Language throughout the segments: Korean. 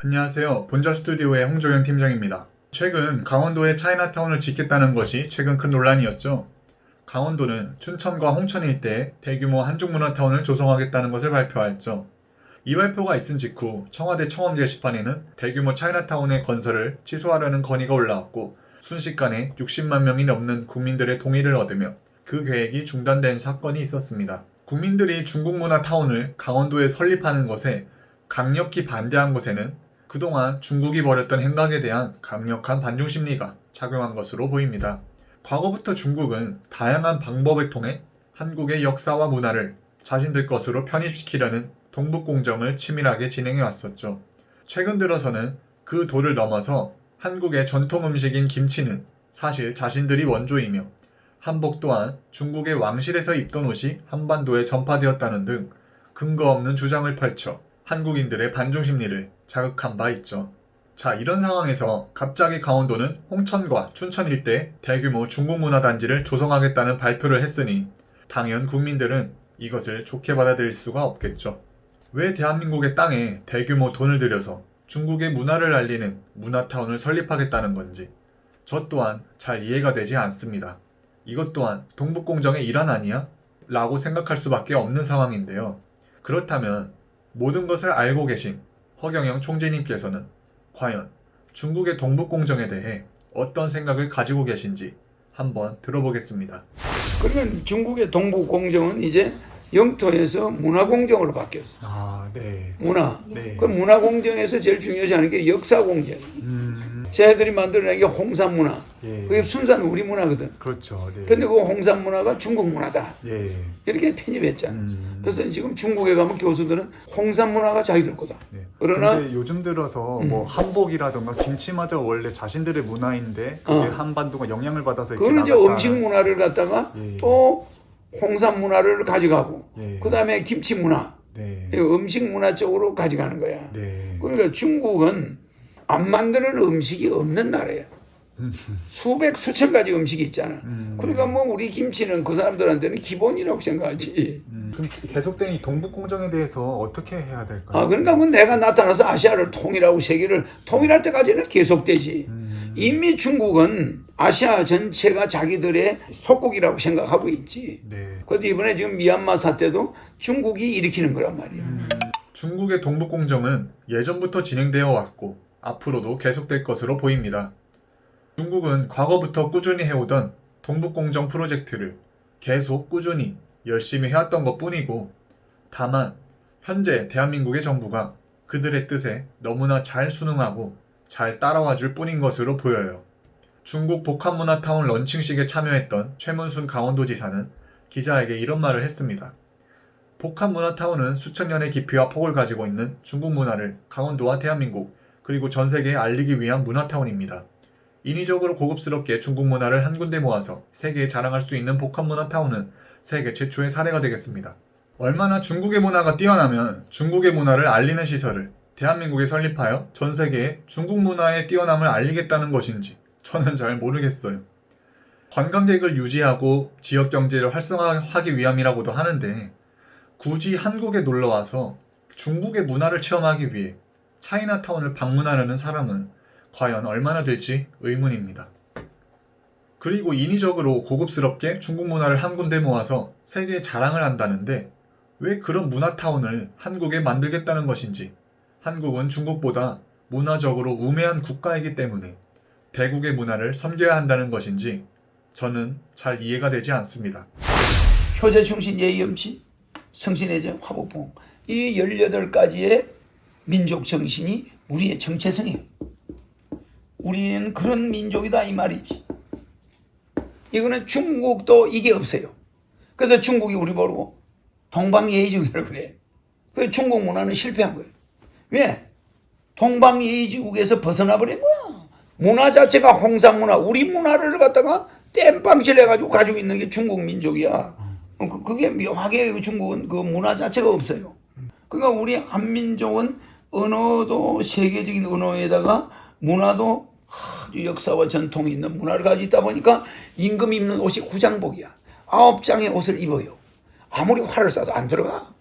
안녕하세요. 본저 스튜디오의 홍조현 팀장입니다. 최근 강원도에 차이나타운을 짓겠다는 것이 최근 큰 논란이었죠. 강원도는 춘천과 홍천 일대에 대규모 한중문화타운을 조성하겠다는 것을 발표하였죠. 이 발표가 있은 직후 청와대 청원 게시판에는 대규모 차이나타운의 건설을 취소하려는 건의가 올라왔고 순식간에 60만 명이 넘는 국민들의 동의를 얻으며 그 계획이 중단된 사건이 있었습니다. 국민들이 중국문화타운을 강원도에 설립하는 것에 강력히 반대한 것에는 그동안 중국이 벌였던 행각에 대한 강력한 반중 심리가 작용한 것으로 보입니다. 과거부터 중국은 다양한 방법을 통해 한국의 역사와 문화를 자신들 것으로 편입시키려는 동북공정을 치밀하게 진행해 왔었죠. 최근 들어서는 그 도를 넘어서 한국의 전통 음식인 김치는 사실 자신들이 원조이며 한복 또한 중국의 왕실에서 입던 옷이 한반도에 전파되었다는 등 근거 없는 주장을 펼쳐 한국인들의 반중 심리를 자극한 바 있죠. 자, 이런 상황에서 갑자기 강원도는 홍천과 춘천 일대에 대규모 중국문화단지를 조성하겠다는 발표를 했으니 당연 국민들은 이것을 좋게 받아들일 수가 없겠죠. 왜 대한민국의 땅에 대규모 돈을 들여서 중국의 문화를 알리는 문화타운을 설립하겠다는 건지 저 또한 잘 이해가 되지 않습니다. 이것 또한 동북공정의 일환 아니야? 라고 생각할 수밖에 없는 상황인데요. 그렇다면 모든 것을 알고 계신 허경영 총재님께서는 과연 중국의 동북공정에 대해 어떤 생각을 가지고 계신지 한번 들어보겠습니다. 그러면 중국의 동북공정은 이제 영토에서 문화공정으로 바뀌었어. 네. 문화. 네. 그 문화공정에서 제일 중요시 하는 게 역사공정이에요. 쟤들이 만들어낸 게 홍산문화. 예. 그게 순수한 우리 문화거든. 그렇죠. 네. 근데 그 홍산문화가 중국 문화다. 예. 이렇게 편입했잖아. 그래서 지금 중국에 가면 교수들은 홍산문화가 자기들 거다. 네. 그러나 근데 요즘 들어서 뭐 한복이라든가 김치마저 원래 자신들의 문화인데 그게 한반도가 영향을 받아서 이렇게 그거는 이제 나갔다. 음식 문화를 갖다가 예. 또 홍산 문화를 가져가고 예. 그다음에 김치 문화, 네. 음식 문화 쪽으로 가져가는 거야. 네. 그러니까 중국은 안 만드는 음식이 없는 나라야. 수백 수천 가지 음식이 있잖아. 그러니까 뭐 우리 김치는 그 사람들한테는 기본이라고 생각하지. 그럼 계속되는 이 동북공정에 대해서 어떻게 해야 될까요? 그러니까 그 내가 나타나서 아시아를 통일하고 세계를 통일할 때까지는 계속되지. 이미 중국은 아시아 전체가 자기들의 속국이라고 생각하고 있지. 네. 그래서 이번에 지금 미얀마 사태도 중국이 일으키는 거란 말이야. 중국의 동북공정은 예전부터 진행되어 왔고 앞으로도 계속될 것으로 보입니다. 중국은 과거부터 꾸준히 해오던 동북공정 프로젝트를 계속 꾸준히 열심히 해왔던 것뿐이고 다만 현재 대한민국의 정부가 그들의 뜻에 너무나 잘 순응하고 잘 따라와 줄 뿐인 것으로 보여요. 중국 복합문화타운 런칭식에 참여했던 최문순 강원도지사는 기자에게 이런 말을 했습니다. 복합문화타운은 수천 년의 깊이와 폭을 가지고 있는 중국 문화를 강원도와 대한민국 그리고 전 세계에 알리기 위한 문화타운입니다. 인위적으로 고급스럽게 중국 문화를 한 군데 모아서 세계에 자랑할 수 있는 복합문화타운은 세계 최초의 사례가 되겠습니다. 얼마나 중국의 문화가 뛰어나면 중국의 문화를 알리는 시설을 대한민국에 설립하여 전 세계에 중국 문화의 뛰어남을 알리겠다는 것인지 저는 잘 모르겠어요. 관광객을 유지하고 지역 경제를 활성화하기 위함이라고도 하는데 굳이 한국에 놀러와서 중국의 문화를 체험하기 위해 차이나타운을 방문하려는 사람은 과연 얼마나 될지 의문입니다. 그리고 인위적으로 고급스럽게 중국 문화를 한 군데 모아서 세계에 자랑을 한다는데 왜 그런 문화타운을 한국에 만들겠다는 것인지 한국은 중국보다 문화적으로 우매한 국가이기 때문에 대국의 문화를 섬겨야 한다는 것인지 저는 잘 이해가 되지 않습니다. 효제, 충신, 예의, 염치, 성신해제, 화복봉 이 18가지의 민족 정신이 우리의 정체성이에요. 우리는 그런 민족이다 이 말이지. 이거는 중국도 이게 없어요. 그래서 중국이 우리 보고 동방예의지국이라고 그래. 그래서 중국 문화는 실패한 거예요. 왜? 동방예의지국에서 벗어나 버린 거야. 문화 자체가 홍상문화, 우리 문화를 갖다가 땜빵질 해가지고 가지고 있는 게 중국 민족이야. 그게 묘하게 중국은 그 문화 자체가 없어요. 그러니까 우리 한민족은 언어도 세계적인 언어에다가 문화도 아주 역사와 전통이 있는 문화를 가지고 있다 보니까 임금 입는 옷이 구장복이야. 9장의 옷을 입어요. 아무리 활을 쏴도 안 들어가.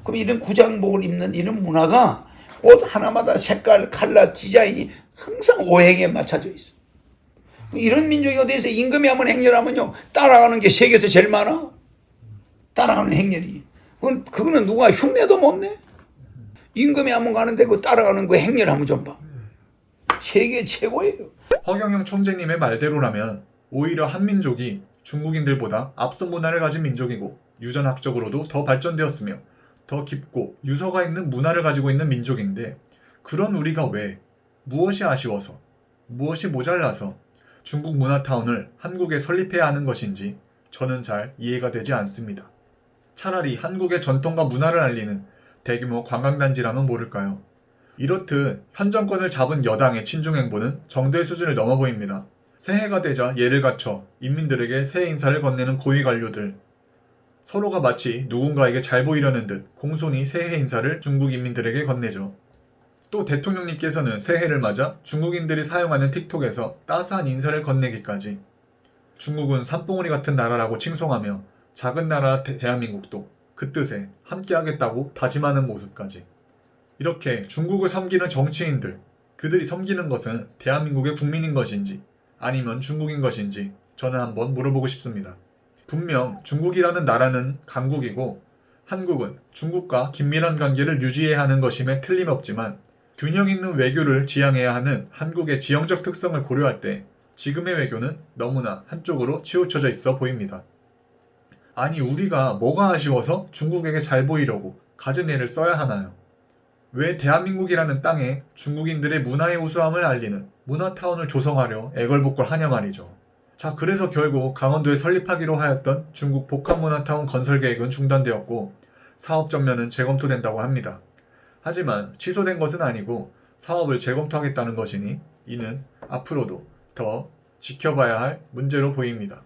그럼 이런 구장복을 입는 이런 문화가 옷 하나마다 색깔, 컬러, 디자인이 항상 오행에 맞춰져 있어. 이런 민족이 어디에서 임금이 한번 행렬하면요 따라가는 게 세계에서 제일 많아. 따라가는 행렬이. 그거는 누가 흉내도 못 내. 임금이 한번 가는데 그 따라가는 그 행렬 한번 좀 봐. 세계 최고예요. 허경영 총재님의 말대로라면 오히려 한민족이 중국인들보다 앞선 문화를 가진 민족이고 유전학적으로도 더 발전되었으며 더 깊고 유서가 있는 문화를 가지고 있는 민족인데 그런 우리가 왜 무엇이 아쉬워서 무엇이 모자라서 중국 문화타운을 한국에 설립해야 하는 것인지 저는 잘 이해가 되지 않습니다. 차라리 한국의 전통과 문화를 알리는 대규모 관광단지라면 모를까요? 이렇듯 현 정권을 잡은 여당의 친중행보는 정도의 수준을 넘어 보입니다. 새해가 되자 예를 갖춰 인민들에게 새해 인사를 건네는 고위 관료들. 서로가 마치 누군가에게 잘 보이려는 듯 공손히 새해 인사를 중국 인민들에게 건네죠. 또 대통령님께서는 새해를 맞아 중국인들이 사용하는 틱톡에서 따스한 인사를 건네기까지. 중국은 산봉우리 같은 나라라고 칭송하며 작은 나라 대한민국도 그 뜻에 함께하겠다고 다짐하는 모습까지. 이렇게 중국을 섬기는 정치인들, 그들이 섬기는 것은 대한민국의 국민인 것인지 아니면 중국인 것인지 저는 한번 물어보고 싶습니다. 분명 중국이라는 나라는 강국이고 한국은 중국과 긴밀한 관계를 유지해야 하는 것임에 틀림없지만 균형 있는 외교를 지향해야 하는 한국의 지형적 특성을 고려할 때 지금의 외교는 너무나 한쪽으로 치우쳐져 있어 보입니다. 아니 우리가 뭐가 아쉬워서 중국에게 잘 보이려고 갖은 애를 써야 하나요? 왜 대한민국이라는 땅에 중국인들의 문화의 우수함을 알리는 문화타운을 조성하려 애걸복걸 하냐 말이죠. 자, 그래서 결국 강원도에 설립하기로 하였던 중국 복합문화타운 건설 계획은 중단되었고 사업 전면은 재검토된다고 합니다. 하지만 취소된 것은 아니고 사업을 재검토하겠다는 것이니 이는 앞으로도 더 지켜봐야 할 문제로 보입니다.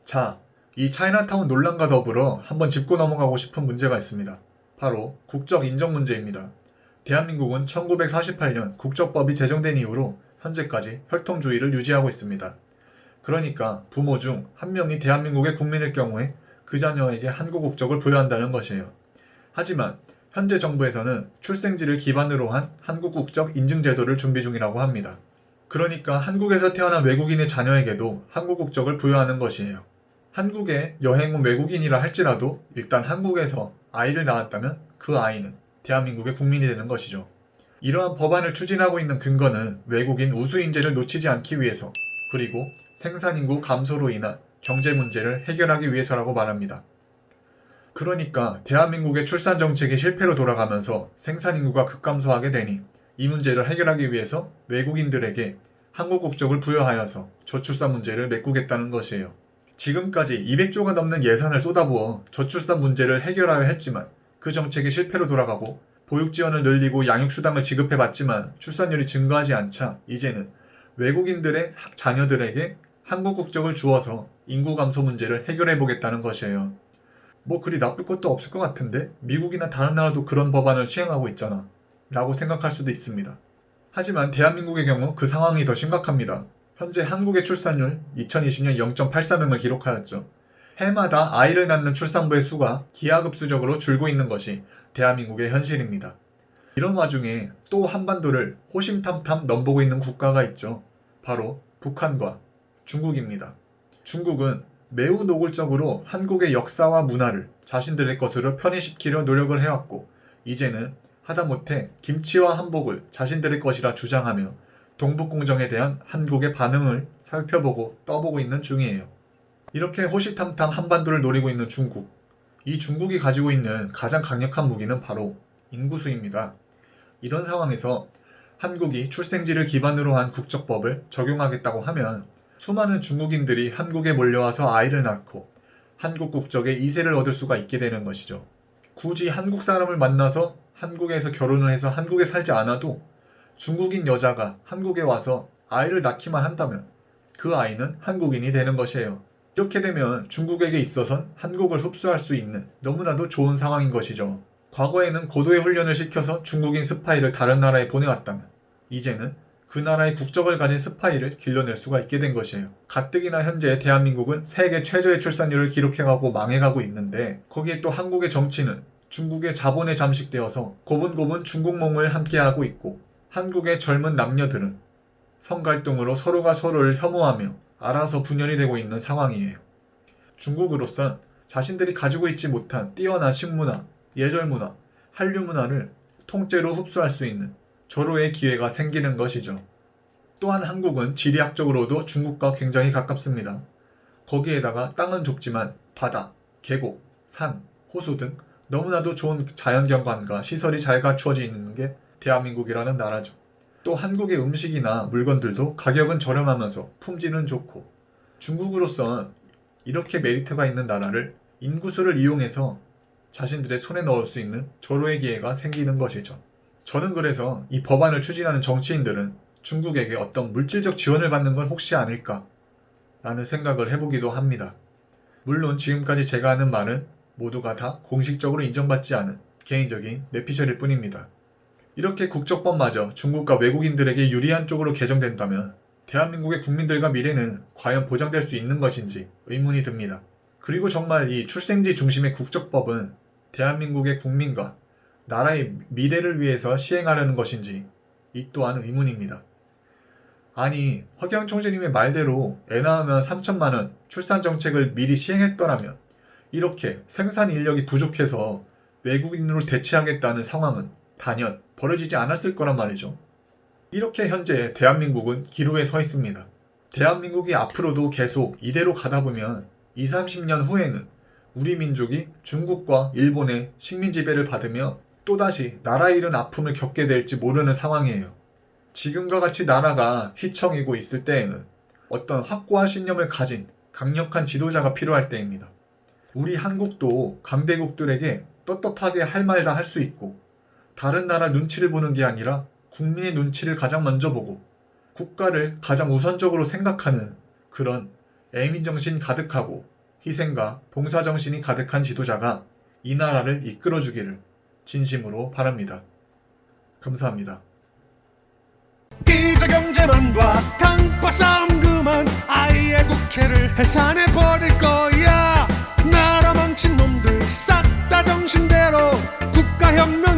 자, 이 차이나타운 논란과 더불어 한번 짚고 넘어가고 싶은 문제가 있습니다. 바로 국적 인정 문제입니다. 대한민국은 1948년 국적법이 제정된 이후로 현재까지 혈통주의를 유지하고 있습니다. 그러니까 부모 중 한 명이 대한민국의 국민일 경우에 그 자녀에게 한국 국적을 부여한다는 것이에요. 하지만 현재 정부에서는 출생지를 기반으로 한 한국 국적 인증 제도를 준비 중이라고 합니다. 그러니까 한국에서 태어난 외국인의 자녀에게도 한국 국적을 부여하는 것이에요. 한국에 여행 온 외국인이라 할지라도 일단 한국에서 아이를 낳았다면 그 아이는 대한민국의 국민이 되는 것이죠. 이러한 법안을 추진하고 있는 근거는 외국인 우수 인재를 놓치지 않기 위해서 그리고 생산인구 감소로 인한 경제 문제를 해결하기 위해서라고 말합니다. 그러니까 대한민국의 출산 정책이 실패로 돌아가면서 생산인구가 급감소하게 되니 이 문제를 해결하기 위해서 외국인들에게 한국 국적을 부여하여서 저출산 문제를 메꾸겠다는 것이에요. 지금까지 200조가 넘는 예산을 쏟아부어 저출산 문제를 해결하려 했지만 그 정책이 실패로 돌아가고 보육 지원을 늘리고 양육수당을 지급해봤지만 출산율이 증가하지 않자 이제는 외국인들의 자녀들에게 한국 국적을 주어서 인구 감소 문제를 해결해보겠다는 것이에요. 뭐 그리 나쁠 것도 없을 것 같은데 미국이나 다른 나라도 그런 법안을 시행하고 있잖아 라고 생각할 수도 있습니다. 하지만 대한민국의 경우 그 상황이 더 심각합니다. 현재 한국의 출산율 2020년 0.84명을 기록하였죠. 해마다 아이를 낳는 출산부의 수가 기하급수적으로 줄고 있는 것이 대한민국의 현실입니다. 이런 와중에 또 한반도를 호심탐탐 넘보고 있는 국가가 있죠. 바로 북한과 중국입니다. 중국은 매우 노골적으로 한국의 역사와 문화를 자신들의 것으로 편의시키려 노력을 해왔고 이제는 하다못해 김치와 한복을 자신들의 것이라 주장하며 동북공정에 대한 한국의 반응을 살펴보고 떠보고 있는 중이에요. 이렇게 호시탐탐 한반도를 노리고 있는 중국. 이 중국이 가지고 있는 가장 강력한 무기는 바로 인구수입니다. 이런 상황에서 한국이 출생지를 기반으로 한 국적법을 적용하겠다고 하면 수많은 중국인들이 한국에 몰려와서 아이를 낳고 한국 국적의 2세를 얻을 수가 있게 되는 것이죠. 굳이 한국 사람을 만나서 한국에서 결혼을 해서 한국에 살지 않아도 중국인 여자가 한국에 와서 아이를 낳기만 한다면 그 아이는 한국인이 되는 것이에요. 이렇게 되면 중국에게 있어선 한국을 흡수할 수 있는 너무나도 좋은 상황인 것이죠. 과거에는 고도의 훈련을 시켜서 중국인 스파이를 다른 나라에 보내왔다면 이제는 그 나라의 국적을 가진 스파이를 길러낼 수가 있게 된 것이에요. 가뜩이나 현재 대한민국은 세계 최저의 출산율을 기록해가고 망해가고 있는데 거기에 또 한국의 정치는 중국의 자본에 잠식되어서 고분고분 중국몽을 함께하고 있고, 한국의 젊은 남녀들은 성갈등으로 서로가 서로를 혐오하며 알아서 분열이 되고 있는 상황이에요. 중국으로선 자신들이 가지고 있지 못한 뛰어난 식문화, 예절문화, 한류문화를 통째로 흡수할 수 있는 절호의 기회가 생기는 것이죠. 또한 한국은 지리학적으로도 중국과 굉장히 가깝습니다. 거기에다가 땅은 좁지만 바다, 계곡, 산, 호수 등 너무나도 좋은 자연경관과 시설이 잘 갖추어져 있는 게 대한민국이라는 나라죠. 또 한국의 음식이나 물건들도 가격은 저렴하면서 품질은 좋고, 중국으로선 이렇게 메리트가 있는 나라를 인구수를 이용해서 자신들의 손에 넣을 수 있는 절호의 기회가 생기는 것이죠. 저는 그래서 이 법안을 추진하는 정치인들은 중국에게 어떤 물질적 지원을 받는 건 혹시 아닐까 라는 생각을 해보기도 합니다. 물론 지금까지 제가 하는 말은 모두가 다 공식적으로 인정받지 않은 개인적인 뇌피셜일 뿐입니다. 이렇게 국적법마저 중국과 외국인들에게 유리한 쪽으로 개정된다면 대한민국의 국민들과 미래는 과연 보장될 수 있는 것인지 의문이 듭니다. 그리고 정말 이 출생지 중심의 국적법은 대한민국의 국민과 나라의 미래를 위해서 시행하려는 것인지 이 또한 의문입니다. 아니, 허경 총재님의 말대로 애 낳으면 3천만 원 출산 정책을 미리 시행했더라면 이렇게 생산 인력이 부족해서 외국인으로 대체하겠다는 상황은 단연 벌어지지 않았을 거란 말이죠. 이렇게 현재 대한민국은 기로에 서 있습니다. 대한민국이 앞으로도 계속 이대로 가다 보면 20, 30년 후에는 우리 민족이 중국과 일본의 식민 지배를 받으며 또다시 나라 잃은 아픔을 겪게 될지 모르는 상황이에요. 지금과 같이 나라가 휘청이고 있을 때에는 어떤 확고한 신념을 가진 강력한 지도자가 필요할 때입니다. 우리 한국도 강대국들에게 떳떳하게 할 말 다 할 수 있고, 다른 나라 눈치를 보는 게 아니라 국민의 눈치를 가장 먼저 보고 국가를 가장 우선적으로 생각하는 그런 애민정신 가득하고 희생과 봉사정신이 가득한 지도자가 이 나라를 이끌어주기를 진심으로 바랍니다. 감사합니다. 이제 경제만과 당파 싸움 그만, 아예 국회를 해산해버릴 거야. 나라 망친 놈들 싹 다 정신대로 국가혁명